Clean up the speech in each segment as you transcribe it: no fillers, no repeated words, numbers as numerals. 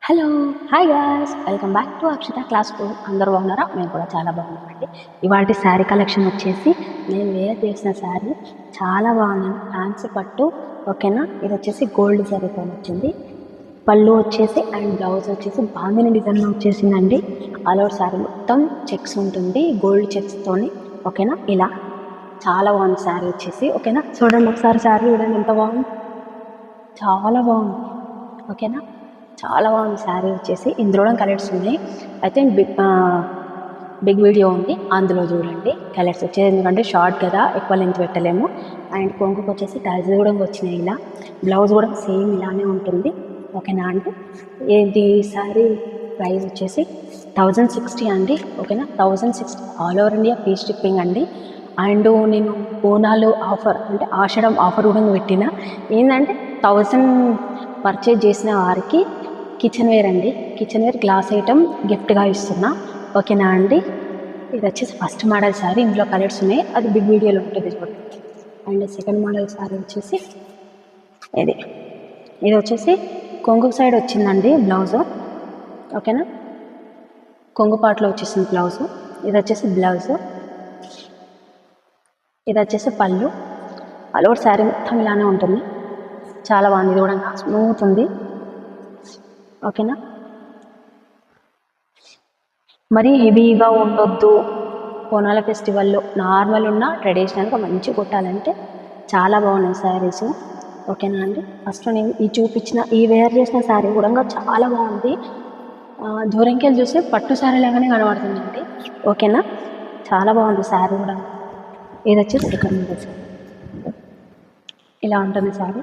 Hello! Hi guys! Welcome back to Akshita class 2. అందరూ బాగున్నారా? మేము కూడా చాలా బాగున్నామండి. ఇవాల్టి శారీ కలెక్షన్ వచ్చేసి నేను వేర్ చేసిన శారీ చాలా బాగుంది. ఫ్యాన్సీ పట్టు ఓకేనా. ఇది వచ్చేసి గోల్డ్ జరీతో వచ్చింది. పళ్ళు వచ్చేసి అండ్ బ్లౌజ్ వచ్చేసి బాందిని డిజైన్లో వచ్చేసిందండి. ఆల్ ఓవర్ శారీ మొత్తం చెక్స్ ఉంటుంది, గోల్డ్ చెక్స్తోని ఓకేనా. ఇలా చాలా బాగుంది శారీ వచ్చేసి ఓకేనా. చూడండి ఒకసారి శారీ చూడండి ఎంత బాగుంది, చాలా బాగుంది ఓకేనా. చాలా బాగుంది శారీ వచ్చేసి. ఇందులో కలర్స్ ఉన్నాయి. అయితే బిగ్ వీడియో ఉంది, అందులో చూడండి కలర్స్ వచ్చేది. ఎందుకంటే షార్ట్ కదా, ఎక్కువ లెంత్ పెట్టలేము. అండ్ కొంగుకు వచ్చేసి టైల్స్ కూడా వచ్చినాయి. ఇలా బ్లౌజ్ కూడా సేమ్ ఇలానే ఉంటుంది ఓకేనా అండి. ఇది శారీ ప్రైస్ వచ్చేసి 1060 అండి ఓకేనా. 1060 all over India free shipping అండి. అండ్ నేను బోనాలు ఆఫర్ అంటే ఆషాఢం ఆఫర్ కూడా పెట్టిన. ఏంటంటే 1000 పర్చేజ్ చేసిన వారికి కిచెన్ వేర్ అండి, కిచెన్ వేర్ గ్లాస్ ఐటమ్ గిఫ్ట్గా ఇస్తున్నా ఓకేనా అండి. ఇది వచ్చేసి ఫస్ట్ మోడల్ శారీ, ఇందులో కలర్స్ ఉన్నాయి, అది బిగ్ వీడియోలో ఉంటుంది చూడండి. అండ్ సెకండ్ మోడల్ శారీ వచ్చేసి ఇది వచ్చేసి కొంగు సైడ్ వచ్చిందండి బ్లౌజ్ ఓకేనా. కొంగు పాటలో వచ్చేసింది బ్లౌజు. ఇది వచ్చేసి బ్లౌజు, ఇది వచ్చేసి పళ్ళు. ఆల్ ఓవర్ శారీ మొత్తం ఇలానే ఉంటుంది, చాలా బాగుంది. ఇది కూడా స్మూత్ ఉంది ఓకేనా. మరీ హెవీగా ఉండొద్దు, బోనాల ఫెస్టివల్లో నార్మల్ ఉన్న ట్రెడిషనల్గా మంచిగా కొట్టాలంటే చాలా బాగున్నాయి శారీస్ ఓకేనా అండి. ఫస్ట్ నేను ఈ చూపించిన ఈ వేర్ చేసిన శారీ కూడా చాలా బాగుంది. దూరంకి వెళ్ళి చూస్తే పట్టు శారీ లాగానే కనబడుతుందండి ఓకేనా. చాలా బాగుంది శారీ కూడా. ఇది వచ్చేసి సెకండ్ మోడల్ శారీ, ఇలా ఉంటుంది శారీ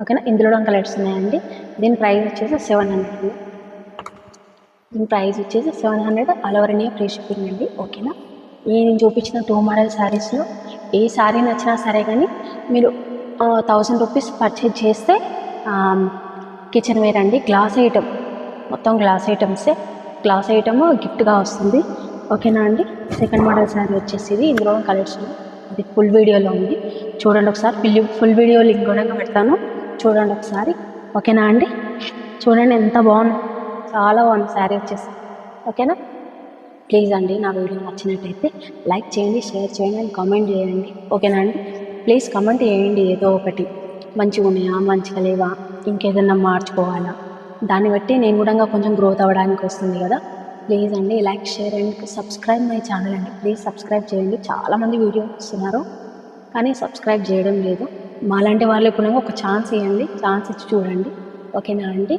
ఓకేనా. ఇందులో కలర్స్ ఉన్నాయండి. దీని ప్రైస్ వచ్చేసి 700. దీని ప్రైస్ వచ్చేసి 700 all over India free shipping అండి ఓకేనా. నేను చూపించిన 2 మోడల్ శారీస్లో ఏ శారీ నచ్చినా సరే కానీ మీరు 1000 రూపీస్ పర్చేజ్ చేస్తే కిచెన్ వేర్ అండి, గ్లాస్ ఐటమ్, మొత్తం గ్లాస్ ఐటమ్సే, గ్లాస్ ఐటమ్ గిఫ్ట్గా వస్తుంది ఓకేనా అండి. సెకండ్ మోడల్ శారీ వచ్చేసి ఇందులో కలర్స్ అది ఫుల్ వీడియోలో ఉంది, చూడండి ఒకసారి. ఫుల్ వీడియో లింక్ కూడా పెడతాను, చూడండి ఒకసారి ఓకేనా అండి. చూడండి ఎంత బాగుంది, చాలా బాగుంది శారీ వచ్చేసి ఓకేనా. ప్లీజ్ అండి నా వీడియో నచ్చినట్టయితే లైక్ చేయండి, షేర్ చేయండి అండ్ కామెంట్ చేయండి ఓకేనా అండి. ప్లీజ్ కామెంట్ చేయండి, ఏదో ఒకటి మంచిగా ఉన్నాయా, మంచిగా లేవా, ఇంకేదన్నా మార్చుకోవాలా, దాన్ని బట్టి నేను కూడా కొంచెం గ్రోత్ అవ్వడానికి వస్తుంది కదా. ప్లీజ్ అండి like, share and subscribe my channel అండి. ప్లీజ్ సబ్స్క్రైబ్ చేయండి. చాలామంది వీడియో ఇస్తున్నారు కానీ సబ్స్క్రైబ్ చేయడం లేదు. మాలాంటి వాళ్ళు ఇప్పుడు ఒక ఛాన్స్ ఇవ్వండి, ఛాన్స్ ఇచ్చి చూడండి ఓకేనా అండి.